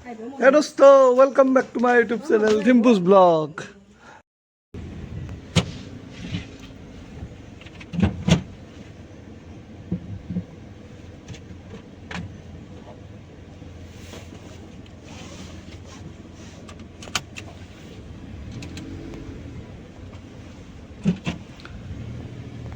Hey dosto, welcome back to my YouTube channel Thimpus Vlog.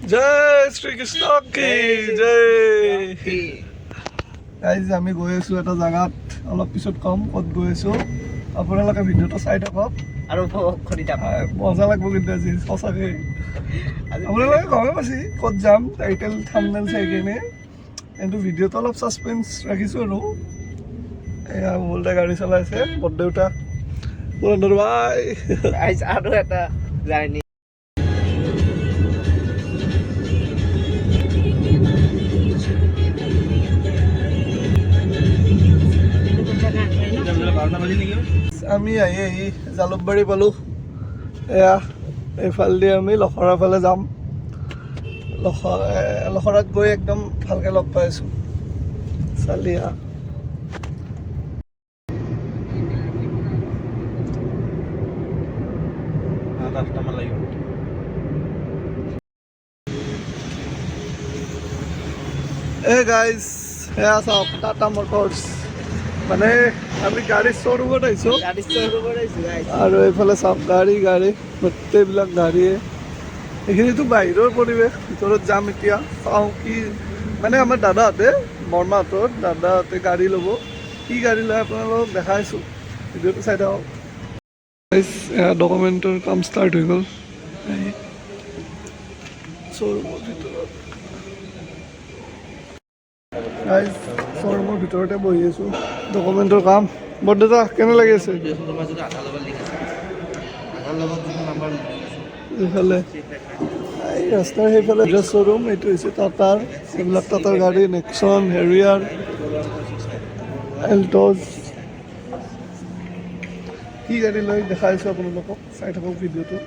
Jai Shri Krishna ki Jai. Guys, আমি গৈ আছো এটা জায়গাত অলপ পিছত কম কত গৈ আছো আপোনালোকে ভিডিওটো চাই থাকক আৰু খৰি থাকক মজা লাগব কিন্তু আজি সঁচাকে আপোনালোকে গমে পাইছি কত যাম টাইটেল থাম্বনেল চাই কিনে কিন্তু ভিডিওটো অলপ সাসপেন্স ৰাখিছো আৰু এয়া বলটা গাড়ী চলাইছে বড়দেউতা বন্ধৰ ভাই আইজ আৰু এটা জাৰ্নি আমি আহি জালুকবাৰী পালো এয়া এইফালেদি আমি লখৰাৰ ফালে যাম লখৰাত গৈ একদম ভালকে লগ পাইছো চালিয়া Hey guys, এয়া চাওক টাটা মটৰ্ছ মানে আমি গাড়ীৰ শ্ব'ৰুমত আহিছোঁ আৰু এইফালে চাওক গাড়ী গোটেইবিলাক গাড়ীয়ে এইখিনিতো বাহিৰৰ পৰিৱেশ ভিতৰত যাম এতিয়া চাওঁ কি মানে আমাৰ দাদাহঁতে বৰমাহঁতৰ দাদাহঁতে গাড়ী ল'ব কি গাড়ী লয় আপোনালোকক দেখাইছোঁ ভিডিঅ'টো চাই থাকক ডকুমেণ্টৰ কাম ষ্টাৰ্ট হৈ গ'ল শ্ব'ৰুমৰ ভিতৰত শ্ব'ৰুমৰ ভিতৰতে বহি আছোঁ ডকুমেণ্টৰ কাম বৰদেউতা কেনে লাগি আছে এইফালে এই ৰাস্তাৰ সেইফালে ড্ৰেছ শ্ব'ৰুম এইটো হৈছে টাটাৰ এইবিলাক টাটাৰ গাড়ী নেক্সন হেৰিয়াৰ এল্টজ কি গাড়ী লৈ দেখাই আছোঁ আপোনালোকক চাই থাকক ভিডিঅ'টো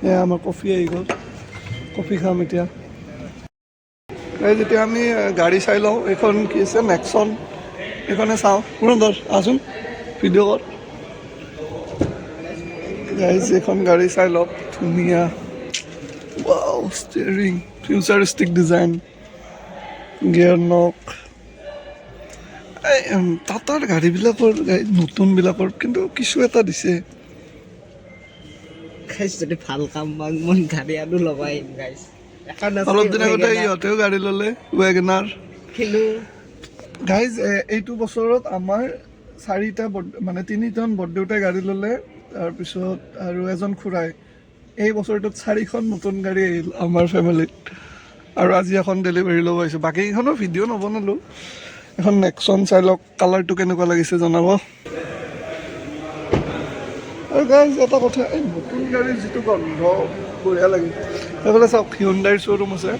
এয়া আমাৰ কফি আহি গ'ল কফি খাম এতিয়া যেতিয়া আমি গাড়ী চাই লওঁ এইখন কি আছে নেক্সন এইখনে চাওঁ পুৰন্দৰ আহচোন ভিডিঅ' কৰ গাইজ এইখন গাড়ী চাই লওক ধুনীয়া wow steering futuristic design gear নক এই টাটাৰ গাড়ীবিলাকৰ নতুনবিলাকৰ কিন্তু কিছু এটা দিছে যদি ভাল কাম মই গাড়ী আনো লগাই গাইছ অলপ দিন আগতে ইহঁতেও গাড়ী ল'লে ৱেগনাৰ কিন্তু গাইজ এইটো বছৰত আমাৰ মানে তিনিজন বৰদেউতাই গাড়ী ল'লে তাৰপিছত আৰু এজন খুৰাই এই বছৰটোত 4খন নতুন গাড়ী আহিল আমাৰ ফেমিলিত আৰু আজি এখন ডেলিভাৰী ল'ব আহিছোঁ বাকীকেইখনৰ ভিডিঅ' নবনালোঁ এখন নেক্সন চাই লওক কালাৰটো কেনেকুৱা লাগিছে জনাব আৰু গাইজ এটা কথা এই নতুন গাড়ীৰ যিটো গন্ধ বঢ়িয়া লাগে সেইফালে চাওক হিউণ্ডাইৰ শ্ব'ৰুম আছে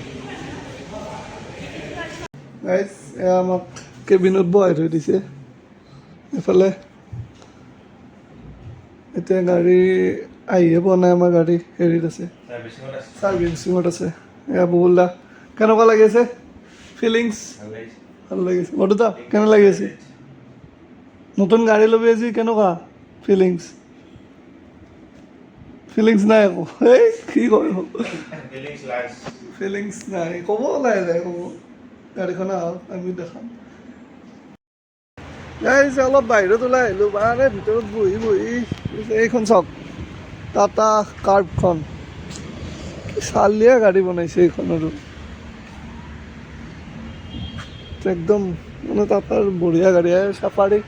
গাইজ এয়া আমাক কেবিনত বহাই থৈ দিছে এইফালে এতিয়া গাড়ী আহিয়ে পোৱা নাই আমাৰ গাড়ী হেৰিত আছে ছাৰ্ভিচিঙত আছে এয়া বহুলদা কেনেকুৱা লাগি আছে ফিলিংছ ভাল লাগিছে বৰদেউতা কেনে লাগি আছে নতুন গাড়ী ল'বি আজি কেনেকুৱা ফিলিংছ নাই আকৌ এই কি কৰিব ফিলিংছ নাই ক'ব ওলাই যায় ক'ব গাড়ীখন আহক আমি দেখাম গাইছে অলপ বাহিৰত ওলাই আহিলোঁ মানে ভিতৰত বহি এইখন চাওক টাটা কাৰ্ভখন কি চালিয়া গাড়ী বনাইছে এইখন আৰু একদম মানে টাটাৰ বঢ়িয়া গাড়ী চাফাৰী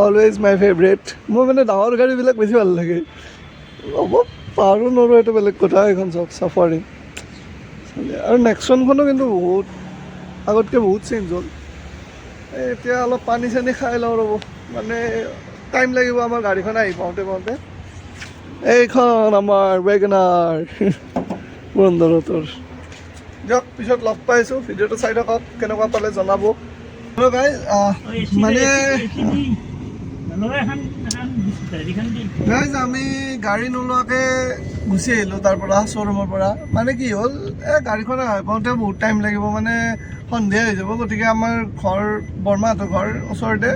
অলৱেজ মাই ফেভৰেট মোৰ মানে ডাঙৰ গাড়ীবিলাক বেছি ভাল লাগে হ'ব পাৰোঁ নোৱাৰোঁ এইটো বেলেগ কথা এইখন চাওক চাফাৰী আৰু নেক্সনখনো কিন্তু বহুত আগতকৈ বহুত চেঞ্জ হ'ল এতিয়া অলপ পানী চানী খাই লওঁ ৰ'ব মানে টাইম লাগিব আমাৰ গাড়ীখন আহি পাওঁতে এইখন আমাৰ ৱেগনাৰ পুৰন্দৰহঁতৰ দিয়ক পিছত লগ পাইছোঁ ভিডিঅ'টো চাই থাকক কেনেকুৱা পালে জনাব গাইজ মানে গাইজ আমি গাড়ী নোলোৱাকৈ গুচি আহিলোঁ তাৰ পৰা শ্ব'ৰুমৰ পৰা মানে কি হ'ল গাড়ীখন আহি পাওঁতে বহুত টাইম লাগিব মানে সন্ধিয়া হৈ যাব গতিকে আমাৰ ঘৰ বৰমাহঁতৰ ঘৰ ওচৰতে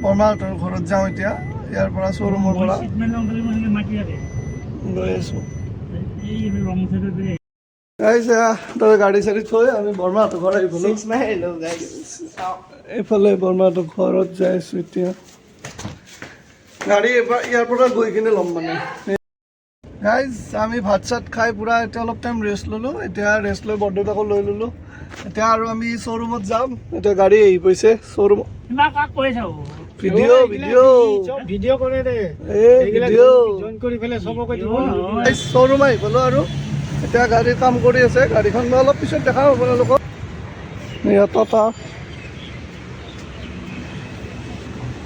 বৰমাহঁতৰ ঘৰত যাওঁ এতিয়া ইয়াৰ পৰা শ্ব'ৰুমৰ পৰা গৈ আছোঁ গাইজ তই গাড়ী চাড়ী থৈ আমি বৰমাহঁতৰ ঘৰ আহি পালোঁ এইফালে বৰমাহঁতৰ ঘৰত যাই আছোঁ এতিয়া গাড়ী এবাৰ ইয়াৰ পৰা গৈ কিনে ল'ম মানে গাইজ আমি ভাত চাত খাই পূৰা এতিয়া অলপ টাইম ৰেষ্ট ল'লোঁ এতিয়া ৰেষ্ট লৈ বৰদেউতাকো লৈ ল'লোঁ এতিয়া আৰু আমি শ্ব'ৰুমত যাম এতিয়া গাড়ী আহি পাইছে শ্ব'ৰুমত শ্ব'ৰুম আহি পালোঁ আৰু এতিয়া গাড়ীৰ কাম কৰি আছে গাড়ীখন মই অলপ পিছত দেখাম আপোনালোকক এয়া টাটা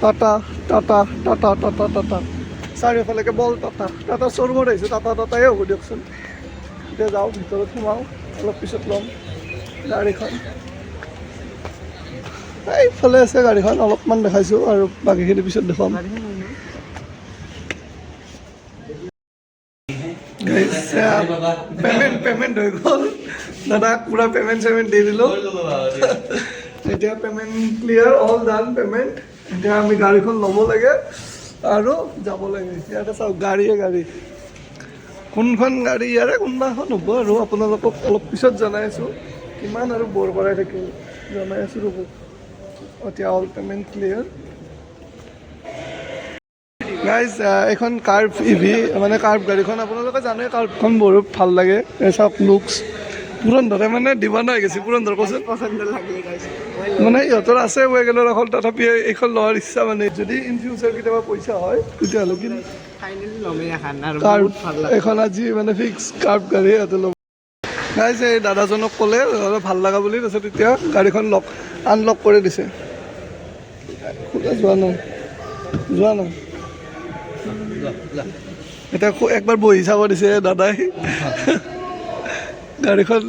টাটা টাটা টাটা টাটা টাটা চাৰিওফালে কেৱল টাটা টাটা শ্ব'ৰুমত আহিছোঁ টাটা টাটাই হ'ব দিয়কচোন এতিয়া যাওঁ ভিতৰত সোমাওঁ অলপ পিছত ল'ম গাড়ীখন এইফালে আছে গাড়ীখন অলপমান দেখাইছোঁ আৰু বাকীখিনি পিছত দেখুৱাম পেমেণ্ট হৈ গ'ল দাদাক পূৰা পেমেণ্ট চেমেণ্ট দি দিলোঁ এতিয়া payment clear all done payment এতিয়া আমি গাড়ীখন ল'ব লাগে আৰু যাব লাগে ইয়াতে চাওক গাড়ীয়ে গাড়ী কোনখন গাড়ী ইয়াৰে কোনোবাখন হ'ব আৰু আপোনালোকক অলপ পিছত জনাই আছোঁ কিমান আৰু বৰ কৰাই থাকিম জনাই আছোঁ ৰ'ব এতিয়া অল পেমেণ্ট ক্লিয়াৰ গাইজ এইখন কাৰ্ভ ইভি মানে কাৰ্ভ গাড়ীখন আপোনালোকে জানে কাৰ্ভখন বহুত ভাল লাগে চাওক লুকছ পুৰন্দৰে মানে দিৱানা হৈ গৈছে পুৰন্দৰ কৈছে মানে ইহঁতৰ আছে ৱেগেনৰ এখন তথাপি এইখন লোৱাৰ ইচ্ছা মানে যদি ইন ফিউচাৰ কেতিয়াবা পইচা হয় তেতিয়াহ'লে কিন্তু এইখন আজি মানে ফিক্স কাৰ্ভ গাড়ী সিহঁতে ল'ব গাইজ এই দাদাজনক ক'লে ভাল লগা বুলি তাৰপিছত এতিয়া গাড়ীখন আনলক কৰি দিছে যোৱা নাই এতিয়া একবাৰ বহি চাব দিছে দাদাই গাড়ীখন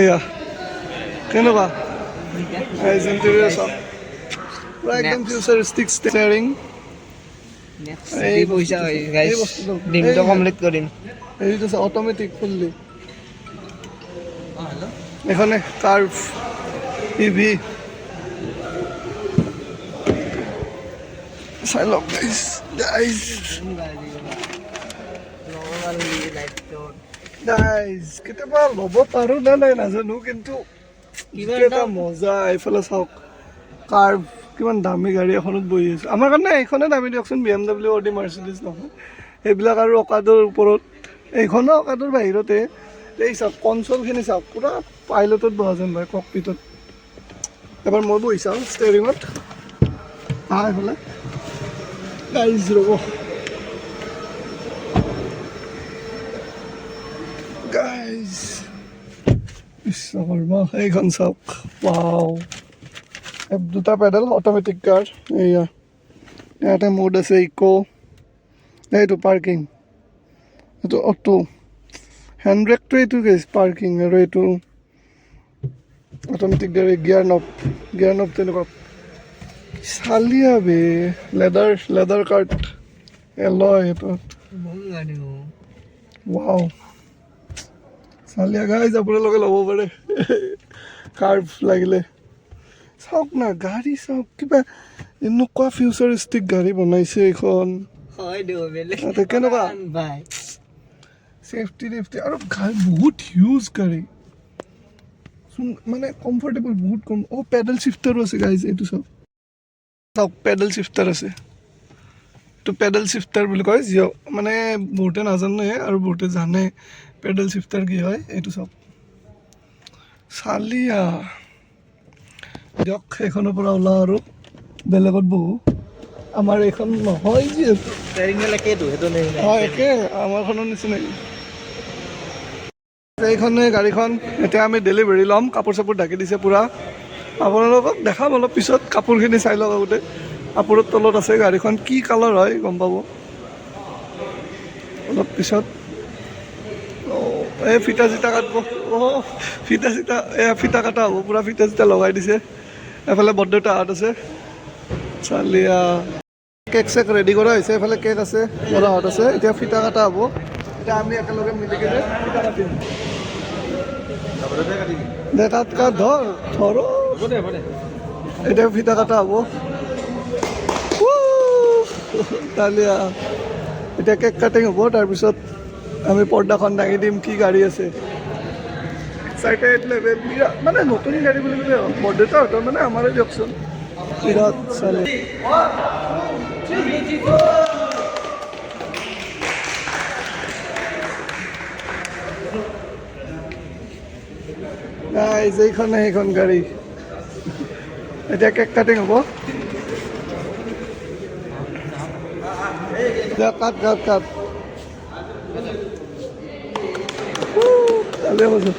এয়া কেনেকুৱা পূৰা একদম ফিউচাৰিষ্টিক ষ্টেয়াৰিং হেৰিটো আছে অট'মেটিক ফুল্লি এইখনে কাৰ্ভ ইভি চাই লওক গাইজ কেতিয়াবা ল'ব পাৰোঁ নে নাই নাজানো কিন্তু এটা মজা এইফালে চাওক কাৰ্ভ কিমান দামী গাড়ী এখনত বহি আছোঁ আমাৰ কাৰণে এইখনে দামী দিয়কচোন BMW অডি মাৰ্চিডিজ নহয় এইবিলাক আৰু অকাদৰ ওপৰত এইখনো অকাদৰ বাহিৰতে এই চাওক কনচলখিনি চাওক পূৰা পাইলটত বহা যেন পায় ককপিটত এবাৰ মই বহি চাওঁ ষ্টেৰিঙত এইফালে গাইজ ৰ'ব গাইজ বিশ্বকৰ্মা এইখন চাওক ৱাও দুটা পেডেল অট'মেটিক কাৰ এয়া ইয়াতে মোড আছে ইক' এইটো পাৰ্কিং এইটো অটো হেণ্ড ব্ৰেকটো এইটো গাইজ পাৰ্কিং আৰু এইটো অট'মেটিক গাড়ী গিয়াৰ নব তেনেকুৱা চালিয়া বে লেডাৰ কাৰ্ট এলয় সেইটো ৱাও চালিয়া গাইজ আপোনালোকে ল'ব পাৰে কাৰ্ভ লাগিলে চাওক না গাড়ী চাওক কিবা এনেকুৱা ফিউচাৰিষ্টিক গাড়ী বনাইছে এইখন তাতে কেনেকুৱা ছেফটি আৰু বহুত হিউজ গাড়ী মানে কমফৰ্টেবল বহুত কম পেডেল চিফটাৰো আছে গাইজ এইটো চাওক পেডেল চিফটাৰ আছে এইটো পেডেল চিফটাৰ বুলি কয় যিয় মানে বহুতে নাজানে আৰু বহুতে জানে পেডেল চিফটাৰ কি হয় এইটো চাওক চালিয়া দিয়ক সেইখনৰ পৰা ওলাওঁ আৰু বেলেগত বহু আমাৰ এইখন নহয় যিহেতু একে আমাৰখনৰ নিচিনাই এইখনে গাড়ীখন এতিয়া আমি ডেলিভাৰী ল'ম কাপোৰ চাপোৰ ঢাকি দিছে পূৰা আপোনালোকক দেখাম অলপ পিছত কাপোৰখিনি চাই লওক আগতে কাপোৰৰ তলত আছে গাড়ীখন কি কালাৰ হয় গম পাব অলপ পিছত এই ফিটা চিটা কাটব ফিটা কাটা হ'ব পূৰা ফিটা চিটা লগাই দিছে এফালে বৰদেউতাহঁত আছে চালিয়া কেক চেক ৰেডি কৰা হৈছে এইফালে কেক আছে বৰাহঁত আছে এতিয়া ফিটা কাটা হ'ব এতিয়া আমি একেলগে মিলি কিনে ফিটা কাটিম দে কাট কাট ধৰ এতিয়া ফিটা কাটা হ'ব তালিয়া এতিয়া কেক কাটিং হ'ব তাৰপিছত আমি পৰ্দাখন দাঙি দিম কি গাড়ী আছে এক্সাইটেড লেভেল বিৰাট মানে নতুন গাড়ী বুলি ক'লে বৰদেউতাহঁতৰ মানে আমাৰে দিয়কচোন বিৰাট চালে নাই যেইখন সেইখন গাড়ী এতিয়া কেক কাটিং হ'ব কাট কাট কাট ভালে কৈছোঁ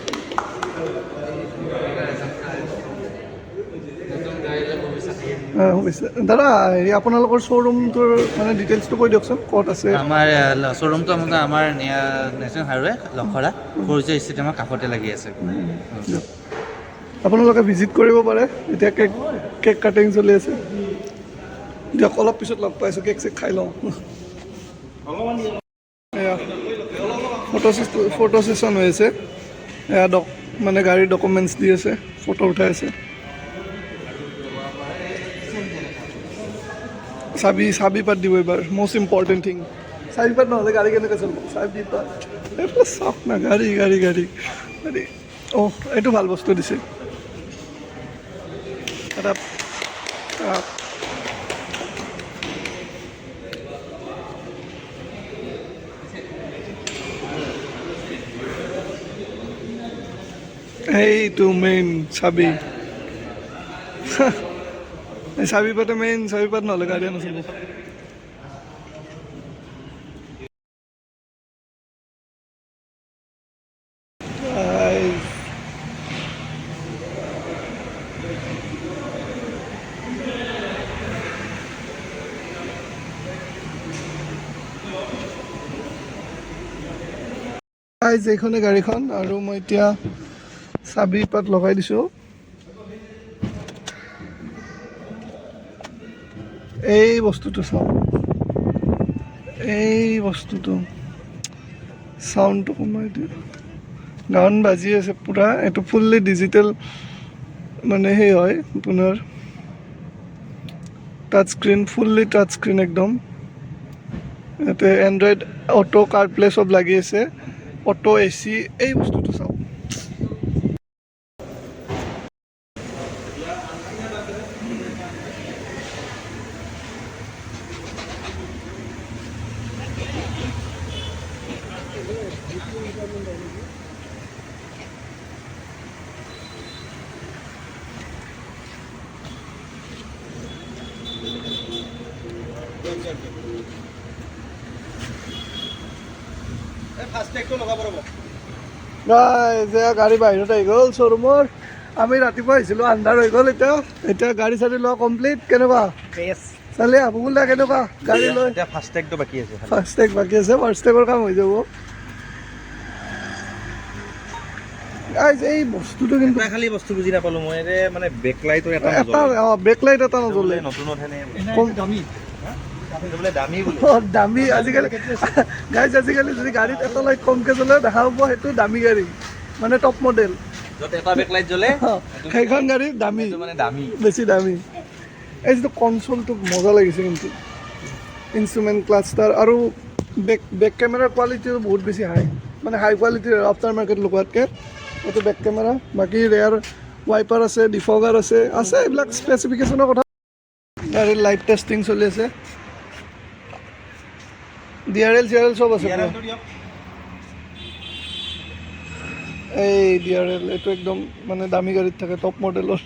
দাদা হেৰি আপোনালোকৰ শ্ব'ৰুমটোৰ মানে ডিটেইলছটো কৈ দিয়কচোন ক'ত আছে আমাৰ শ্ব'ৰুমটো আমাৰ নেশ্যনেল হাইৱে লখৰা সূৰ্য ষ্টেডিয়ামৰ কাষতে লাগি আছে আপোনালোকে ভিজিট কৰিব পাৰে এতিয়া কেক কাটিং চলি আছে দিয়ক অলপ পিছত লগ পাইছোঁ কেক চেক খাই লওঁ এয়া ফটো ছেশ্যন হৈ আছে এয়া মানে গাড়ীৰ ডকুমেণ্টছ দি আছে ফটো উঠাই আছে চাবি পাত দিব এইবাৰ মষ্ট ইম্পৰ্টেণ্ট থিং চাবি পাত নহ'লে গাড়ী কেনেকৈ চলিব চাবি পাত এইফালে চাওক না গাড়ী অঁ এইটো ভাল বস্তু দিছে এটা এইটো মেইন চাবি চাবি পাতে মেইন চাবি পাত নহ'লে গাড়ী নচলিব এইখনে গাড়ীখন আৰু মই এতিয়া চাবি পাত লগাই দিছোঁ এই বস্তুটো চাওঁ এই বস্তুটো চাউণ্ডটো কমাই দিওঁ গান বাজি আছে পূৰা এইটো ফুল্লি ডিজিটেল মানে সেই হয় আপোনাৰ touch screen fully touch screen একদম ইয়াতে এণ্ড্ৰইড অটো কাৰপ্লে চব লাগি আছে অটো AC এই বস্তুটো চাওঁ গাড়ী বাহিৰত আহি গ'ল শ্ব'ৰুমৰ আমি ৰাতিপুৱা আহিছিলোঁ আন্ধাৰ হৈ গ'ল এতিয়া গাড়ী চাড়ী লোৱা কমপ্লিট কেনেকুৱা চালে আবুলা কেনেকুৱা গাড়ী লৈ ফাষ্টেগটো বাকী আছে ফাষ্টেগ বাকী আছে ফাষ্টেগৰ কাম হৈ যাব এই বস্তুটো কিন্তু খালি বস্তু বুজি নাপালোঁ মই মানে বেকলাইটৰ এটা বেকলাইট এটা নজ্বলে নতুনত দামী আজিকালি গাইজ আজিকালি যদি গাড়ীত এটা লাইট কমকৈ জ্বলে দেখা পাব সেইটো দামী গাড়ী মানে টপ মডেল সেইখন গাড়ী দামী বেছি দামী এই যিটো কনচলটো মজা লাগিছে কিন্তু ইনষ্ট্ৰুমেণ্ট ক্লাষ্টাৰ আৰু বেক কেমেৰাৰ কোৱালিটিও বহুত বেছি হাই মানে হাই কোৱালিটিৰ আফটাৰ মাৰ্কেট লগোৱাতকৈ এইটো বেক কেমেৰা বাকী ৰেয়াৰ ৱাইপাৰ আছে ডিফগাৰ আছে এইবিলাক স্পেচিফিকেশ্যনৰ কথা গাড়ীৰ লাইট টেষ্টিং চলি আছে DRL চব আছে এই DRL এইটো একদম মানে দামী গাড়ীত থাকে টপ মডেলৰ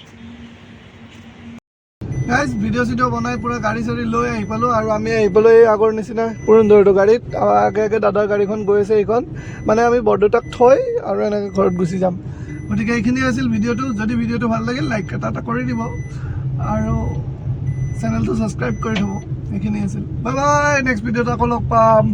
গাইজ ভিডিঅ' বনাই পুৰা গাড়ী চাড়ী লৈ আহি পালোঁ আৰু আমি আহিবলৈ আগৰ নিচিনা পুৰন্দৰটো গাড়ীত আগে দাদাৰ গাড়ীখন গৈ আছে এইখন মানে আমি বৰদেউতাক থৈ আৰু এনেকৈ ঘৰত গুচি যাম গতিকে এইখিনি আছিল ভিডিঅ'টো যদি ভিডিঅ'টো ভাল লাগিল লাইক এটা কৰি দিব আৰু চেনেলটো ছাবস্ক্ৰাইব কৰি থ'ব এইখিনি আছিল বাই বাই নেক্সট ভিডিঅ'ত আকৌ লগ পাম